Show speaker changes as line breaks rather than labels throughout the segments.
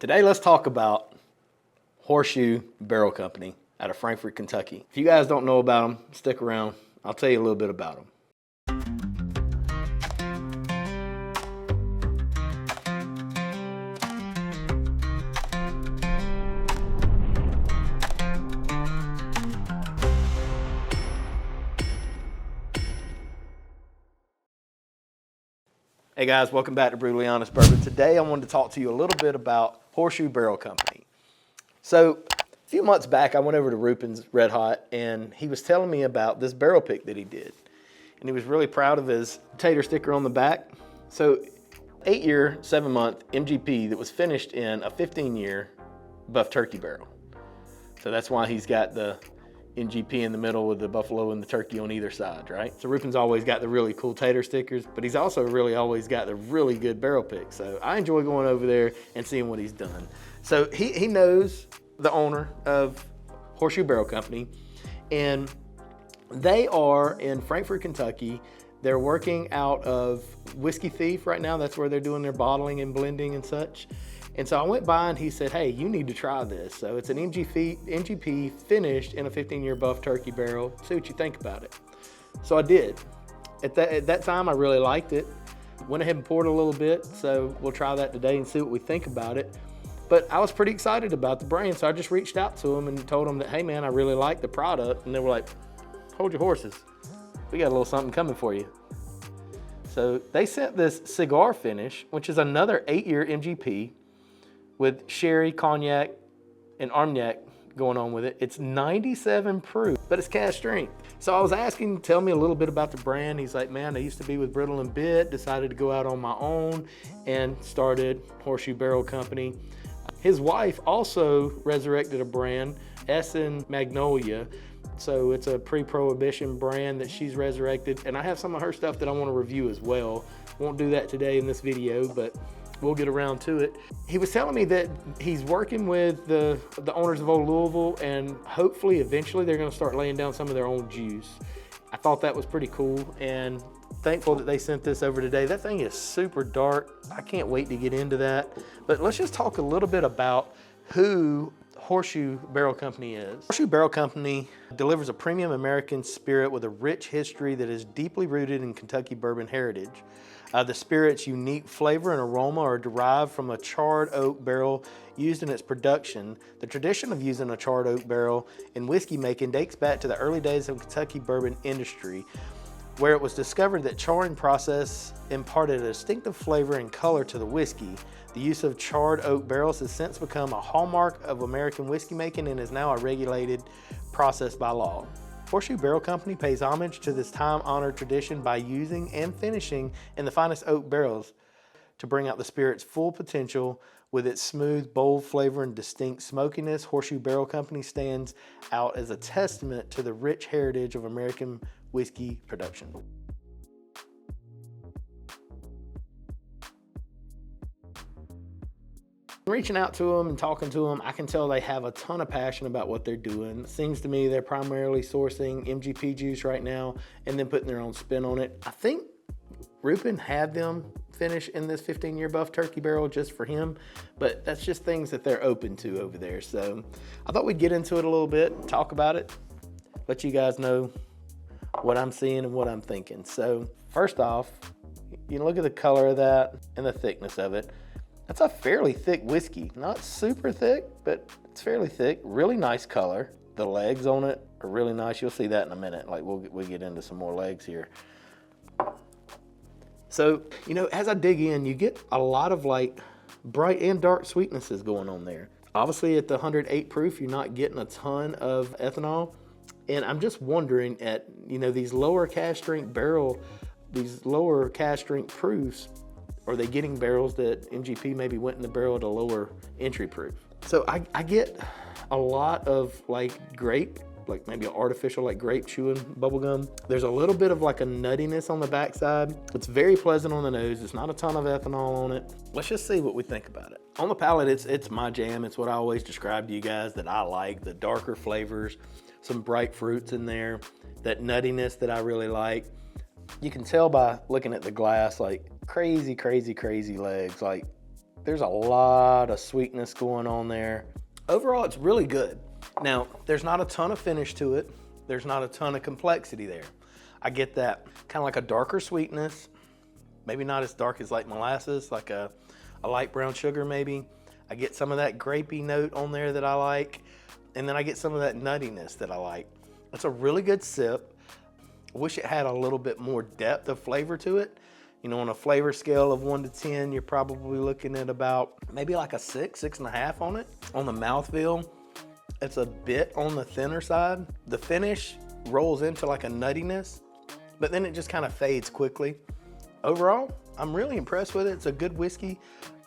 Today, let's talk about Horseshoe Barrel Company out of Frankfort, Kentucky. If you guys don't know about them, stick around. I'll tell you a little bit about them. Hey guys, welcome back to Brutally Honest Bourbon. Today I wanted to talk to you a little bit about Horseshoe Barrel Company. So a few months back I went over to Rupin's Red Hot and he was telling me about this barrel pick that he did. And he was really proud of his tater sticker on the back. So 8-year, 7-month MGP that was finished in a 15-year buff turkey barrel. So that's why he's got the MGP in the middle with the buffalo and the turkey on either side, right? So Rupin's always got the really cool tater stickers, but he's also really always got the really good barrel picks. So I enjoy going over there and seeing what he's done. So he knows the owner of Horseshoe Barrel Company, and they are in Frankfort, Kentucky. They're working out of Whiskey Thief right now. That's where they're doing their bottling and blending and such. And so I went by and he said, hey, you need to try this. So it's an MGP finished in a 15-year buff turkey barrel. See what you think about it. So I did. At that time, I really liked it. Went ahead and poured a little bit. So we'll try that today and see what we think about it. But I was pretty excited about the brand. So I just reached out to them and told them that, hey man, I really like the product. And they were like, hold your horses. We got a little something coming for you. So they sent this cigar finish, which is another 8-year MGP, with sherry, cognac, and armagnac going on with it. It's 97 proof, but it's cask strength. So I was asking, tell me a little bit about the brand. He's like, man, I used to be with Brittle and Bit, decided to go out on my own and started Horseshoe Barrel Company. His wife also resurrected a brand, Essen Magnolia. So it's a pre-prohibition brand that she's resurrected. And I have some of her stuff that I want to review as well. Won't do that today in this video, but we'll get around to it. He was telling me that he's working with the owners of Old Louisville, and hopefully eventually they're gonna start laying down some of their own juice. I thought that was pretty cool, and thankful that they sent this over today. That thing is super dark. I can't wait to get into that. But let's just talk a little bit about who Horseshoe Barrel Company is. Horseshoe Barrel Company delivers a premium American spirit with a rich history that is deeply rooted in Kentucky bourbon heritage. The spirit's unique flavor and aroma are derived from a charred oak barrel used in its production. The tradition of using a charred oak barrel in whiskey making dates back to the early days of Kentucky bourbon industry, where it was discovered that charring process imparted a distinctive flavor and color to the whiskey. The use of charred oak barrels has since become a hallmark of American whiskey making and is now a regulated process by law. Horseshoe Barrel Company pays homage to this time-honored tradition by using and finishing in the finest oak barrels to bring out the spirit's full potential. With its smooth, bold flavor and distinct smokiness, Horseshoe Barrel Company stands out as a testament to the rich heritage of American whiskey production. Reaching out to them and talking to them, I can tell they have a ton of passion about what they're doing. It seems to me they're primarily sourcing MGP juice right now and then putting their own spin on it. I think Rupin had them finish in this 15-year buff turkey barrel just for him, but that's just things that they're open to over there. So I thought we'd get into it a little bit, talk about it, let you guys know what I'm seeing and what I'm thinking. So first off, you look at the color of that and the thickness of it. That's a fairly thick whiskey. Not super thick, but it's fairly thick. Really nice color. The legs on it are really nice. You'll see that in a minute. Like we'll get into some more legs here. So, you know, as I dig in, you get a lot of like bright and dark sweetnesses going on there. Obviously at the 108 proof, you're not getting a ton of ethanol. And I'm just wondering at, you know, these lower cask strength barrel, these lower cask strength proofs, are they getting barrels that MGP maybe went in the barrel at a lower entry proof? So I get a lot of like grape, like maybe an artificial like grape chewing bubblegum. There's a little bit of like a nuttiness on the backside. It's very pleasant on the nose. It's not a ton of ethanol on it. Let's just see what we think about it. On the palate, it's my jam. It's what I always describe to you guys that I like, the darker flavors, some bright fruits in there, that nuttiness that I really like. You can tell by looking at the glass, like crazy legs, like There's a lot of sweetness going on there. Overall, it's really good. Now, there's not a ton of finish to it. There's not a ton of complexity there. I get that kind of like a darker sweetness, maybe not as dark as like molasses, like a light brown sugar maybe. I get some of that grapey note on there that I like, and then I get some of that nuttiness that I like. It's a really good sip. I wish it had a little bit more depth of flavor to it. You know, on a flavor scale of 1 to 10, you're probably looking at about maybe like a 6, 6.5 on it. On the mouthfeel, it's a bit on the thinner side. The finish rolls into like a nuttiness, but then it just kind of fades quickly. Overall, I'm really impressed with it. It's a good whiskey.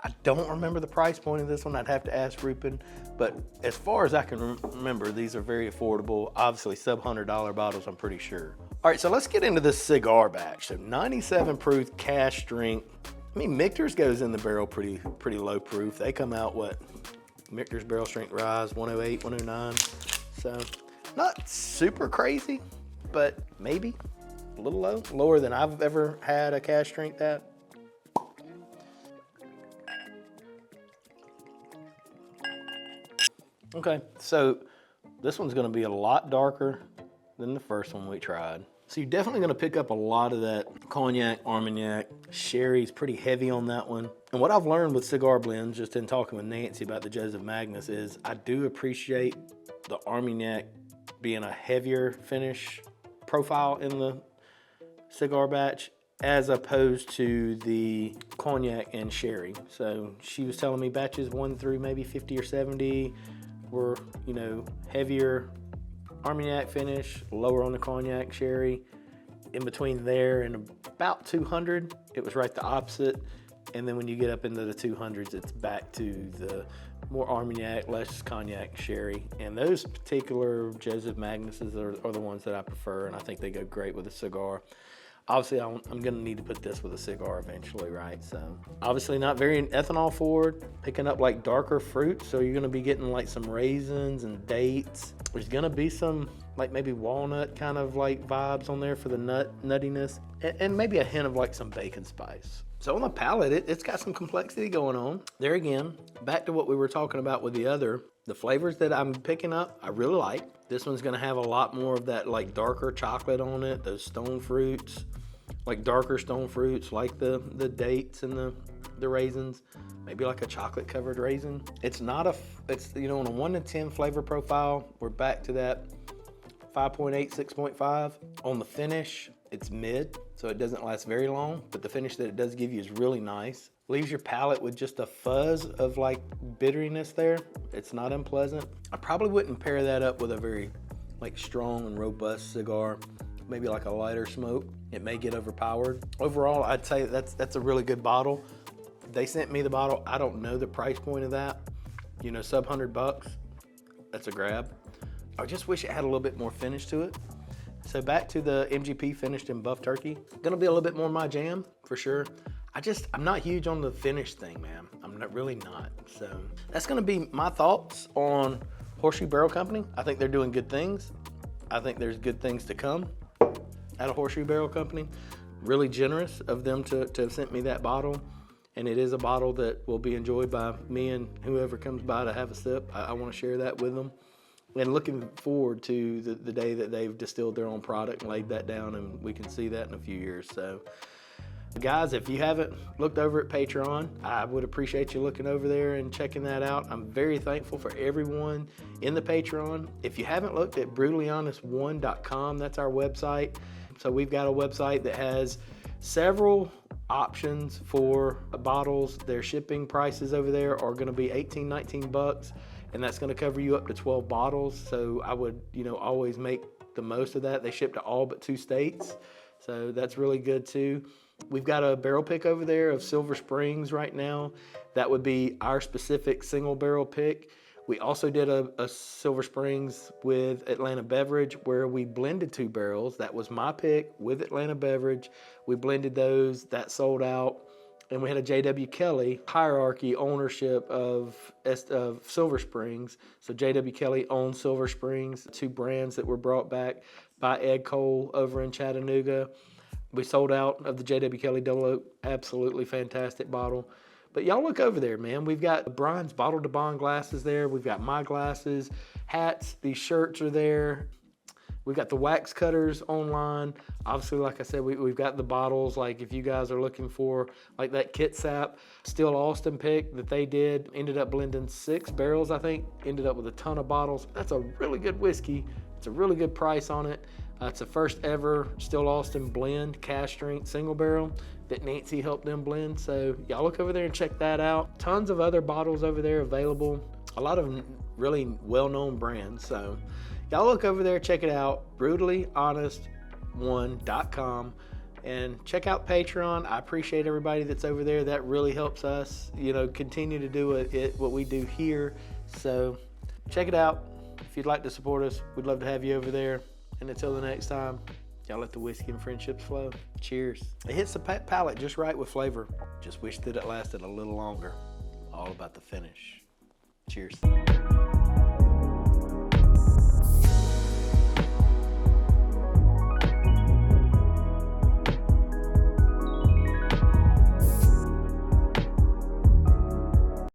I don't remember the price point of this one. I'd have to ask Rupin, but as far as I can remember, these are very affordable. Obviously sub-$100 bottles, I'm pretty sure. All right, so let's get into this cigar batch. So 97 proof cask strength. I mean, Michter's goes in the barrel pretty low proof. They come out what? Michter's barrel strength rise 108, 109. So not super crazy, but maybe a little low, lower than I've ever had a cask strength at. Okay, so this one's gonna be a lot darker than the first one we tried. So you're definitely gonna pick up a lot of that cognac, Armagnac. Sherry's pretty heavy on that one. And what I've learned with cigar blends, just in talking with Nancy about the Joseph Magnus, is I do appreciate the Armagnac being a heavier finish profile in the cigar batch, as opposed to the cognac and sherry. So she was telling me batches 1 through maybe 50 or 70 were, you know, heavier Armagnac finish, lower on the cognac sherry. In between there and about 200, it was right the opposite. And then when you get up into the 200s, it's back to the more Armagnac, less cognac sherry. And those particular Joseph Magnuses are the ones that I prefer, and I think they go great with a cigar. Obviously, I'm gonna need to put this with a cigar eventually, right? So obviously not very ethanol forward, picking up like darker fruit. So you're gonna be getting like some raisins and dates. There's gonna be some like maybe walnut kind of like vibes on there for the nuttiness, and maybe a hint of like some bacon spice. So on the palate, it's got some complexity going on. There again, back to what we were talking about with the flavors that I'm picking up, I really like. This one's gonna have a lot more of that like darker chocolate on it, those stone fruits, like darker stone fruits, like the dates and the raisins, maybe like a chocolate covered raisin. It's not it's, you know, on a 1 to 10 flavor profile, we're back to that 5.8, 6.5. On the finish, it's mid, so it doesn't last very long, but the finish that it does give you is really nice. Leaves your palate with just a fuzz of like bitteriness there. It's not unpleasant. I probably wouldn't pair that up with a very like strong and robust cigar, maybe like a lighter smoke. It may get overpowered. Overall, I'd say that's a really good bottle. They sent me the bottle. I don't know the price point of that. You know, sub $100, that's a grab. I just wish it had a little bit more finish to it. So back to the MGP finished in buff turkey. Gonna be a little bit more my jam for sure. I'm not huge on the finish thing, man. I'm really not. So that's gonna be my thoughts on Horseshoe Barrel Company. I think they're doing good things. I think there's good things to come out of Horseshoe Barrel Company. Really generous of them to have sent me that bottle. And it is a bottle that will be enjoyed by me and whoever comes by to have a sip. I wanna share that with them. And looking forward to the day that they've distilled their own product and laid that down, and we can see that in a few years. So guys, if you haven't looked over at Patreon, I would appreciate you looking over there and checking that out. I'm very thankful for everyone in the Patreon. If you haven't looked at brutallyhonest1.com, that's our website. So we've got a website that has several options for bottles. Their shipping prices over there are gonna be 18, 19 bucks. And that's gonna cover you up to 12 bottles. So I would, you know, always make the most of that. They ship to all but 2 states. So that's really good too. We've got a barrel pick over there of Silver Springs right now. That would be our specific single barrel pick. We also did a Silver Springs with Atlanta Beverage where we blended 2 barrels. That was my pick with Atlanta Beverage. We blended those, that sold out. And we had a J.W. Kelly hierarchy ownership of Silver Springs. So J.W. Kelly owns Silver Springs, 2 brands that were brought back by Ed Cole over in Chattanooga. We sold out of the J.W. Kelly Double Oak, absolutely fantastic bottle. But y'all look over there, man. We've got Brian's Bottle to Bond glasses there. We've got my glasses, hats, these shirts are there. We've got the wax cutters online. Obviously, like I said, we've got the bottles. Like if you guys are looking for like that Kitsap Still Austin pick that they did, ended up blending 6 barrels, I think, ended up with a ton of bottles. That's a really good whiskey. It's a really good price on it. It's the first ever Still Austin blend, cask strength single barrel that Nancy helped them blend. So y'all look over there and check that out. Tons of other bottles over there available. A lot of really well-known brands. So y'all look over there, check it out, brutallyhonest1.com, and check out Patreon. I appreciate everybody that's over there. That really helps us, you know, continue to do what we do here. So check it out. If you'd like to support us, we'd love to have you over there. And until the next time, y'all let the whiskey and friendships flow. Cheers. It hits the palate just right with flavor. Just wish that it lasted a little longer. All about the finish. Cheers.